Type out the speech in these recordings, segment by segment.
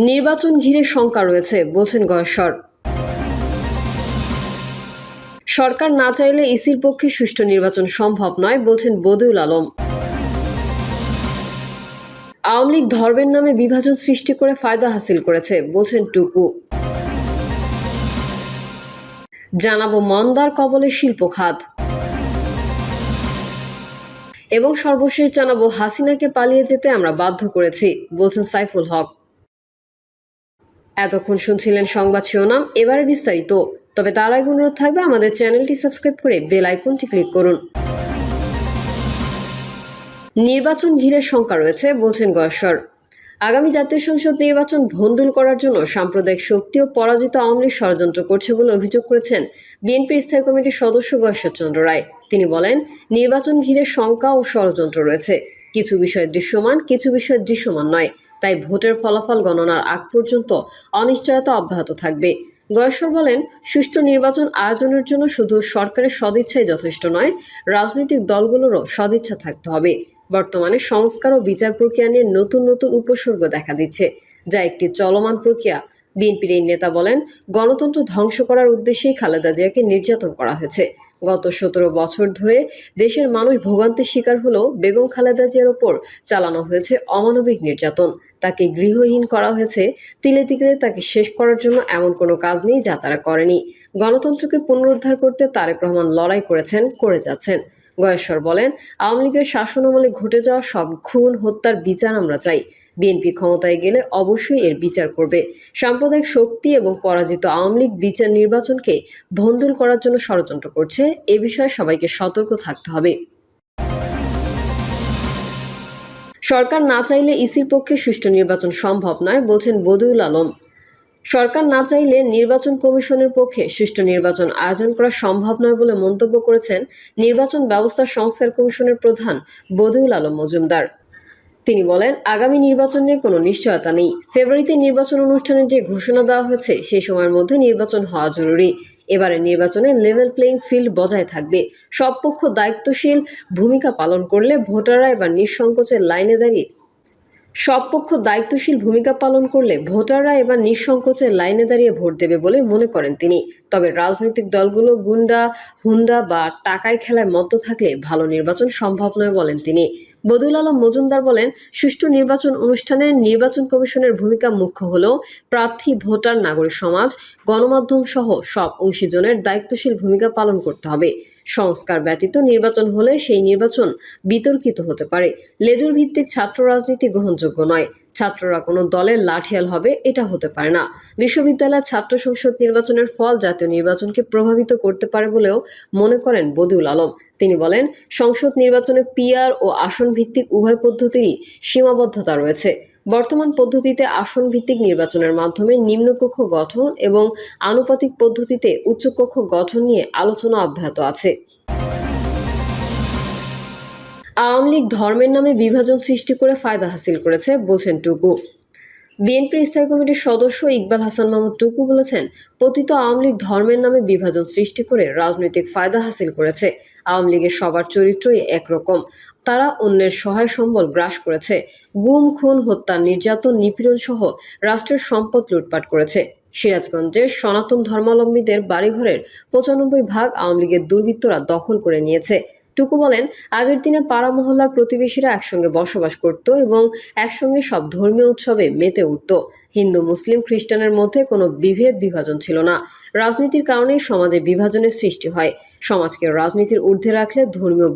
নির্বাচন ঘিরে শঙ্কা রয়েছে বলছেন গয়েশ্বর। সরকার না চাইলে ইসির পক্ষে সুষ্ঠু নির্বাচন সম্ভব নয় বলছেন বদিউল আলম। আওয়ামী লীগ ধর্মের নামে বিভাজন সৃষ্টি করে ফায়দা হাসিল করেছে বলছেন টুকু। জানাবো মন্দার কবলে শিল্প খাত এবং সর্বশেষ জানাবো হাসিনাকে পালিয়ে যেতে আমরা বাধ্য করেছি বলছেন সাইফুল হক। এতক্ষণ শুনছিলেন সংবাদ শিরোনাম, এবারে বিস্তারিত। তবে তার আগে অনুরোধ থাকবে আমাদের চ্যানেলটি সাবস্ক্রাইব করে বেল আইকনটি ক্লিক করুন। নির্বাচন ঘিরে শঙ্কা রয়েছে বলছেন গয়েশ্বর। আগামী জাতীয় সংসদ নির্বাচন ভণ্ডুল করার জন্য সাম্প্রদায়িক শক্তি ও পরাজিত আওয়ামী লীগ ষড়যন্ত্র করছে বলে অভিযোগ করেছেন বিএনপির স্থায়ী কমিটির সদস্য গয়েশ্বর চন্দ্র রায়। তিনি বলেন, নির্বাচন ঘিরে শঙ্কা ও ষড়যন্ত্র রয়েছে। কিছু বিষয় দৃশ্যমান, কিছু বিষয় দৃশ্যমান নয়। তাই ভোটের ফলাফল গণনার আগ পর্যন্ত অনিশ্চয়তা অব্যাহত থাকবে। গয়েশ্বর বলেন, সুষ্ঠু নির্বাচন আয়োজনের জন্য শুধু সরকারের সদিচ্ছাই যথেষ্ট নয়, রাজনৈতিক দলগুলোরও সদিচ্ছা থাকতে হবে। বর্তমানে সংস্কার ও বিচার প্রক্রিয়া নিয়ে নতুন নতুন উপসর্গ দেখা দিচ্ছে, যা একটি চলমান প্রক্রিয়া। বিএনপির এই নেতা বলেন, গণতন্ত্র ধ্বংস করার উদ্দেশ্যেই খালেদা জিয়াকে নির্যাতন করা হয়েছে। গত 17 বছর ধরে দেশের মানুষ ভোগান্তির শিকার হলেও বেগম খালেদা জিয়ার ওপর চালানো হয়েছে অমানবিক নির্যাতন। তাকে গৃহহীন করা হয়েছে। তিলে তিলে তাকে শেষ করার জন্য এমন কোনো কাজ নেই যা তারা করেনি। গণতন্ত্রকে পুনরুদ্ধার করতে তারেক রহমান লড়াই করেছেন, করে যাচ্ছেন। গয়েশ্বর বলেন, আওয়ামী লীগের শাসনামলে ঘটে যাওয়া সব খুন হত্যার বিচার আমরা চাই। বিএনপি ক্ষমতায় গেলে অবশ্যই এর বিচার করবে। সাম্প্রদায়িক শক্তি এবং পরাজিত আওয়ামী লীগ বিচার নির্বাচনকে ভণ্ডুল করার জন্য ষড়যন্ত্র করছে। এ বিষয়ে সবাইকে সতর্ক থাকতে হবে। সরকার না চাইলে ইসির পক্ষে সুষ্ঠু নির্বাচন সম্ভব নয় বলছেন বদিউল আলম। সরকার না চাইলে নির্বাচন কমিশনের পক্ষে সুষ্ঠু নির্বাচন আয়োজন করা সম্ভব নয় বলে মন্তব্য করেছেন নির্বাচন ব্যবস্থা সংস্কার কমিশনের প্রধান বদিউল আলম মজুমদার। তিনি বলেন, আগামী নির্বাচন নিয়ে কোনো নিশ্চয়তা নেই। ফেব্রুয়ারিতে নির্বাচন অনুষ্ঠানের যে ঘোষণা দেওয়া হয়েছে সেই সময়ের মধ্যে নির্বাচন হওয়া জরুরি। এবারে নির্বাচনে লেভেল প্লেইং ফিল্ড বজায় থাকবে। সব পক্ষ দায়িত্বশীল ভূমিকা পালন করলে ভোটাররা এবার নিঃসংকোচে লাইনে দাঁড়িয়ে ভোটাররা এবার নিঃসংকোচে লাইনে দাঁড়িয়ে ভোট দেবে বলে মনে করেন তিনি। তবে রাজনৈতিক দলগুলো গুন্ডা হুন্ডা বা টাকায় খেলায় মত্ত থাকলে ভালো নির্বাচন সম্ভব নয় বলেন তিনি। বদিউল আলম মজুমদার বলেন, সুষ্ঠু নির্বাচন অনুষ্ঠানে নির্বাচন কমিশনের ভূমিকা মুখ্য হলেও প্রার্থী, ভোটার, নাগরিক সমাজ, গণমাধ্যম সহ সব অংশীজনের দায়িত্বশীল ভূমিকা পালন করতে হবে। সংস্কার ব্যতীত নির্বাচন হলে সেই নির্বাচন বিতর্কিত হতে পারে। লেজুর ভিত্তিক ছাত্র রাজনীতি গ্রহণযোগ্য নয়। ছাত্ররা কোনো দলের লাঠিয়াল হবে, এটা হতে পারে না। বিশ্ববিদ্যালয়ের ছাত্র সংসদ নির্বাচনের ফল জাতীয় নির্বাচনকে প্রভাবিত করতে পারে বলেও মনে করেন বদিউল আলম। তিনি বলেন, সংসদ নির্বাচনে পিআর ও আসন ভিত্তিক উভয় পদ্ধতিরই সীমাবদ্ধতা রয়েছে। বর্তমান পদ্ধতিতে আসন ভিত্তিক নির্বাচনের মাধ্যমে নিম্নকক্ষ গঠন এবং আনুপাতিক পদ্ধতিতে উচ্চকক্ষ গঠন নিয়ে আলোচনা অব্যাহত আছে। আওয়ামী লীগ ধর্মের নামে বিভাজন সৃষ্টি করে ফায়দা হাসিল করেছে বলছেন টুকু। বিএনপির স্থায়ী কমিটির সদস্য ইকবাল হাসান মাহমুদ টুকু বলেছেন, পতিত আওয়ামী লীগ ধর্মের নামে বিভাজন সৃষ্টি করে রাজনৈতিক ফায়দা হাসিল করেছে। আওয়ামী লীগের সবার চরিত্রই একরকম। তারা অন্যের সহায় সম্বল গ্রাস করেছে। গুম, খুন, হত্যা, নির্যাতন, নিপীড়ন সহ রাষ্ট্রের সম্পদ লুটপাট করেছে। সিরাজগঞ্জের সনাতন ধর্মাবলম্বীদের বাড়িঘরের 95% আওয়ামী লীগের দুর্বৃত্তরা দখল করে নিয়েছে। টুকু বলেন, আগের দিনে পাড়া মহল্লার প্রতিবেশীরা একসঙ্গে বসবাস করত এবং একসঙ্গে সব ধর্মীয় উৎসবে মেতে উঠত। হিন্দু, মুসলিম, খ্রিস্টানের মধ্যে কোনো বিভাজন ছিল না। রাজনীতির কারণেই সমাজে বিভাজনের সৃষ্টি হয়। সমাজকে রাজনীতির ঊর্ধ্বে রাখলে ধর্মীয়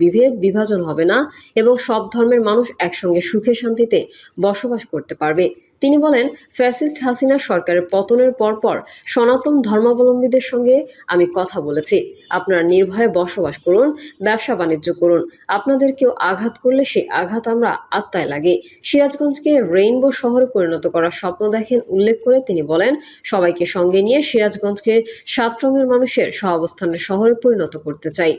বিভাজন হবে না এবং সব ধর্মের মানুষ একসঙ্গে সুখে শান্তিতে বসবাস করতে পারবে। তিনি বলেন, ফ্যাসিস্ট হাসিনা সরকারের পতনের পরপর সনাতন ধর্মাবলম্বীদের সঙ্গে আমি কথা বলেছি। আপনারা নির্ভয়ে বসবাস করুন, ব্যবসা বাণিজ্য করুন। আপনাদের কেউ আঘাত করলে সেই আঘাত আমরা আত্মায় লাগে। সিরাজগঞ্জকে রেইনবো শহরে পরিণত করার স্বপ্ন দেখেন উল্লেখ করে তিনি বলেন, সবাইকে সঙ্গে নিয়ে সিরাজগঞ্জকে 7 রঙের মানুষের সহাবস্থানের শহরে পরিণত করতে চাই।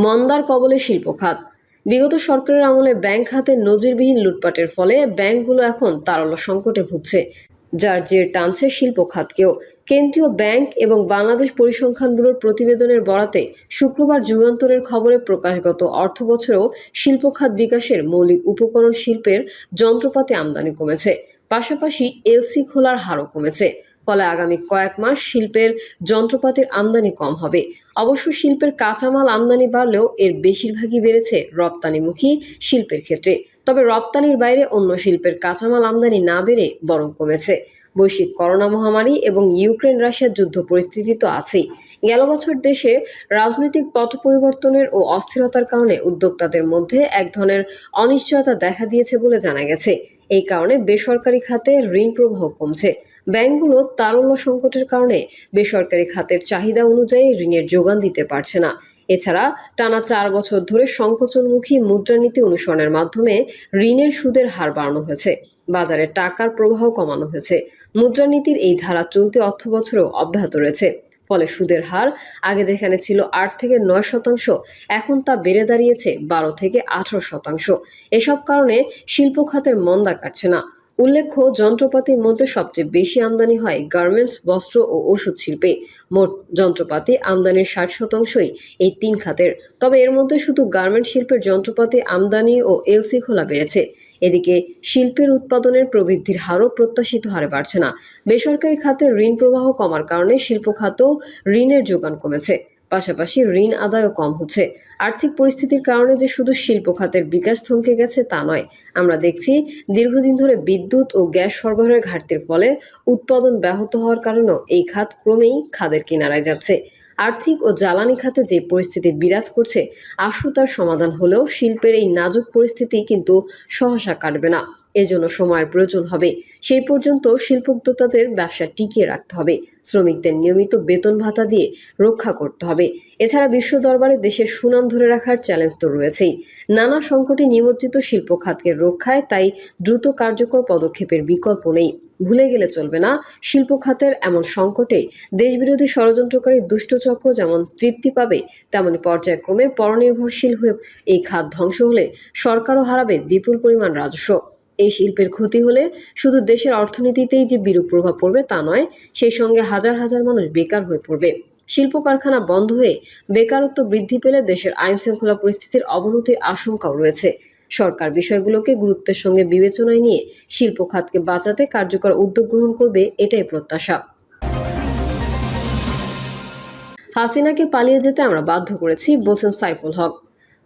মন্দার কবলে শিল্প খাত। বিগত সরকারের আমলে ব্যাংক খাতে নজিরবিহীন লুটপাটের ফলে ব্যাংকগুলো এখন তারল্য সংকটে ভুগছে। যার জের টানছে শিল্প খাতকেও। কেন্দ্রীয় ব্যাংক এবং বাংলাদেশ পরিসংখ্যান ব্যুরোর প্রতিবেদনের বরাতে শুক্রবার যুগান্তরের খবরে প্রকাশগত অর্থবছরেও শিল্প খাত বিকাশের মৌলিক উপকরণ শিল্পের যন্ত্রপাতি আমদানি কমেছে, পাশাপাশি এলসি খোলার হারও কমেছে। ফলে আগামী কয়েক মাস শিল্পের যন্ত্রপাতির আমদানি কম হবে। অবশ্য শিল্পের কাঁচামাল আমদানি বাড়লেও এর বেশিরভাগই বেড়েছে রপ্তানিমুখী শিল্পের ক্ষেত্রে। তবে রপ্তানির বাইরে অন্য শিল্পের কাঁচামাল আমদানি না বেড়ে বরং কমেছে। বৈশ্বিক করোনা মহামারী এবং ইউক্রেন রাশিয়ার যুদ্ধ পরিস্থিতি তো আছেই। গেল বছর দেশে রাজনৈতিক পট পরিবর্তনের ও অস্থিরতার কারণে উদ্যোক্তাদের মধ্যে এক ধরনের অনিশ্চয়তা দেখা দিয়েছে বলে জানা গেছে। এই কারণে বেসরকারি খাতে ঋণ প্রবাহ কমছে। ব্যাংকগুলো তারল্য সংকটের কারণে বেসরকারি খাতের চাহিদা অনুযায়ী ঋণের যোগান দিতে পারছে না। এছাড়া টানা 4 বছর ধরে সংকোচনমুখী মুদ্রানীতি অনুসরণের মাধ্যমে ঋণের সুদের হার বাড়ানো হয়েছে, বাজারে টাকার প্রবাহ কমানো হয়েছে। মুদ্রানীতির এই ধারা চলতি অর্থবছরেও অব্যাহত রয়েছে। ফলে সুদের হার আগে যেখানে ছিল 8 থেকে 9%, এখন তা বেড়ে দাঁড়িয়েছে 12 থেকে 18%। এসব কারণে শিল্প খাতের মন্দা কাটছে না। উল্লেখ্য, যন্ত্রপাতির মধ্যে সবচেয়ে বেশি আমদানি হয় গার্মেন্টস, বস্ত্র ও ওষুধ শিল্পে। মোট যন্ত্রপাতি আমদানির 60%ই এই 3 খাতের। তবে এর মধ্যে শুধু গার্মেন্টস শিল্পের যন্ত্রপাতি আমদানি ও এলসি খোলা বেড়েছে। এদিকে শিল্পের উৎপাদনের প্রবৃদ্ধির হারও প্রত্যাশিত হারে বাড়ছে না। বেসরকারি খাতে ঋণ প্রবাহ কমার কারণে শিল্প খাতেও ঋণের যোগান কমেছে, পাশাপাশি ঋণ আদায়ও কম হচ্ছে। আর্থিক পরিস্থিতির কারণে যে শুধু শিল্প খাতের বিকাশ থমকে গেছে তা নয়, আমরা দেখছি দীর্ঘদিন ধরে বিদ্যুৎ ও গ্যাস সরবরাহের ঘাটতির ফলে উৎপাদন ব্যাহত হওয়ার কারণেও এই খাত ক্রমেই খাদের কিনারায় যাচ্ছে। আর্থিক ও জ্বালানি খাতে যে পরিস্থিতি বিরাজ করছে, আশু তার সমাধান হলেও শিল্পের এই নাজুক পরিস্থিতি কিন্তু সহসা কাটবে না। এজন্য সময়ের প্রয়োজন হবে। সেই পর্যন্ত শিল্পোদ্যোক্তাদের ব্যবসা টিকিয়ে রাখতে হবে, শ্রমিকদের নিয়মিত বেতন ভাতা দিয়ে রক্ষা করতে হবে। এছাড়া বিশ্ব দরবারে দেশের সুনাম ধরে রাখার চ্যালেঞ্জ তো রয়েছেই। নানা সংকটে নিমজ্জিত শিল্প খাতকে রক্ষায় তাই দ্রুত কার্যকর পদক্ষেপের বিকল্প নেই। ভুলে গেলে চলবে না, শিল্প খাতের এমন সংকটে দেশবিরোধী ষড়যন্ত্রকারী দুষ্টচক্র যেমন তৃপ্তি পাবে, তেমনি পর্যায়ক্রমে পরনির্ভরশীল হয়ে এই খাত ধ্বংস হলে সরকারও হারাবে বিপুল পরিমাণ রাজস্ব। এই শিল্পের ক্ষতি হলে শুধু দেশের অর্থনীতিতেই যে বিরূপ প্রভাব পড়বে তা নয়, সেই সঙ্গে হাজার হাজার মানুষ বেকার হয়ে পড়বে। শিল্প কারখানা বন্ধ হয়ে বেকারত্ব বৃদ্ধি পেলে দেশের আইন শৃঙ্খলা পরিস্থিতির অবনতির আশঙ্কাও রয়েছে। সরকার বিষয়গুলোকে গুরুত্বের সঙ্গে বিবেচনায় নিয়ে শিল্প খাতকে বাঁচাতে কার্যকর উদ্যোগ গ্রহণ করবে, এটাই প্রত্যাশা। হাসিনাকে পালিয়ে যেতে আমরা বাধ্য করেছি, বলছেন সাইফুল হক।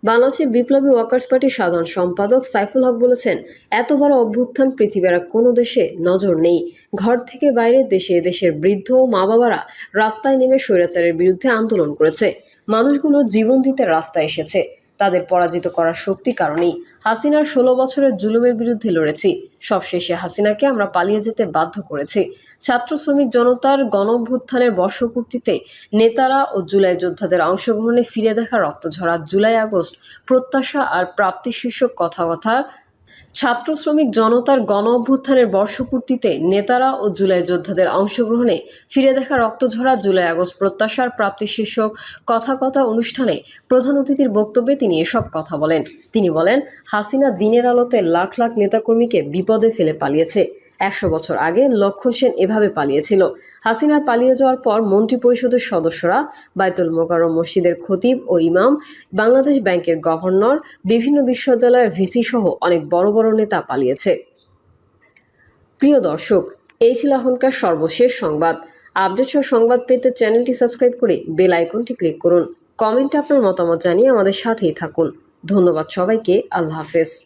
বাংলাদেশের বিপ্লবী ওয়ার্কার্স পার্টির সাধারণ সম্পাদক সাইফুল হক বলেছেন, এত বড় অভ্যুত্থান পৃথিবীর আর কোনো দেশে নজর নেই। ঘর থেকে বাইরে দেশে দেশের বৃদ্ধ মা বাবারা রাস্তায় নেমে স্বৈরাচারের বিরুদ্ধে আন্দোলন করেছে। মানুষগুলো জীবন দিতে রাস্তায় এসেছে। তাদের পরাজিত করার শক্তি কারণেই হাসিনার 16 বছরের জুলুমের বিরুদ্ধে লড়েছি। সবশেষে হাসিনাকে আমরা পালিয়ে যেতে বাধ্য করেছি। ছাত্র শ্রমিক জনতার গণঅভ্যুত্থানের বর্ষপূর্তিতে নেতারা ও জুলাই যোদ্ধাদের অংশগ্রহণে ফিরে দেখা রক্তঝরা জুলাই আগস্ট প্রত্যাশা আর প্রাপ্তি শীর্ষক কথা ছাত্র শ্রমিক জনতার গণঅভ্যুত্থানের বর্ষপূর্তিতে নেতারা ও জুলাই যোদ্ধাদের অংশগ্রহণে ফিরে দেখা রক্তঝরা জুলাই আগস্ট প্রত্যাশার প্রাপ্তি শীর্ষক কথা অনুষ্ঠানে প্রধান অতিথির বক্তব্যে তিনি এসব কথা বলেন। তিনি বলেন, হাসিনা দিনের আলোতে লাখ লাখ নেতাকর্মীকে বিপদে ফেলে পালিয়েছে। 100 বছর আগে লক্ষণ সেন এভাবে পালিয়েছিল। হাসিনার পালিয়ে যাওয়ার পর মন্ত্রিপরিষদের সদস্যরা, বায়তুল মোকাররম মসজিদের খতিব ও ইমাম, বাংলাদেশ ব্যাংকের গভর্নর, বিভিন্ন বিশ্ববিদ্যালয়ের ভিসি সহ অনেক বড় বড় নেতা পালিয়েছে। প্রিয় দর্শক, এই ছিল এখনকার সর্বশেষ সংবাদ। আপডেট সহ সংবাদ পেতে চ্যানেলটি সাবস্ক্রাইব করে বেল আইকনটি ক্লিক করুন। কমেন্টে আপনার মতামত জানিয়ে আমাদের সাথেই থাকুন। ধন্যবাদ সবাইকে। আল্লাহ হাফেজ।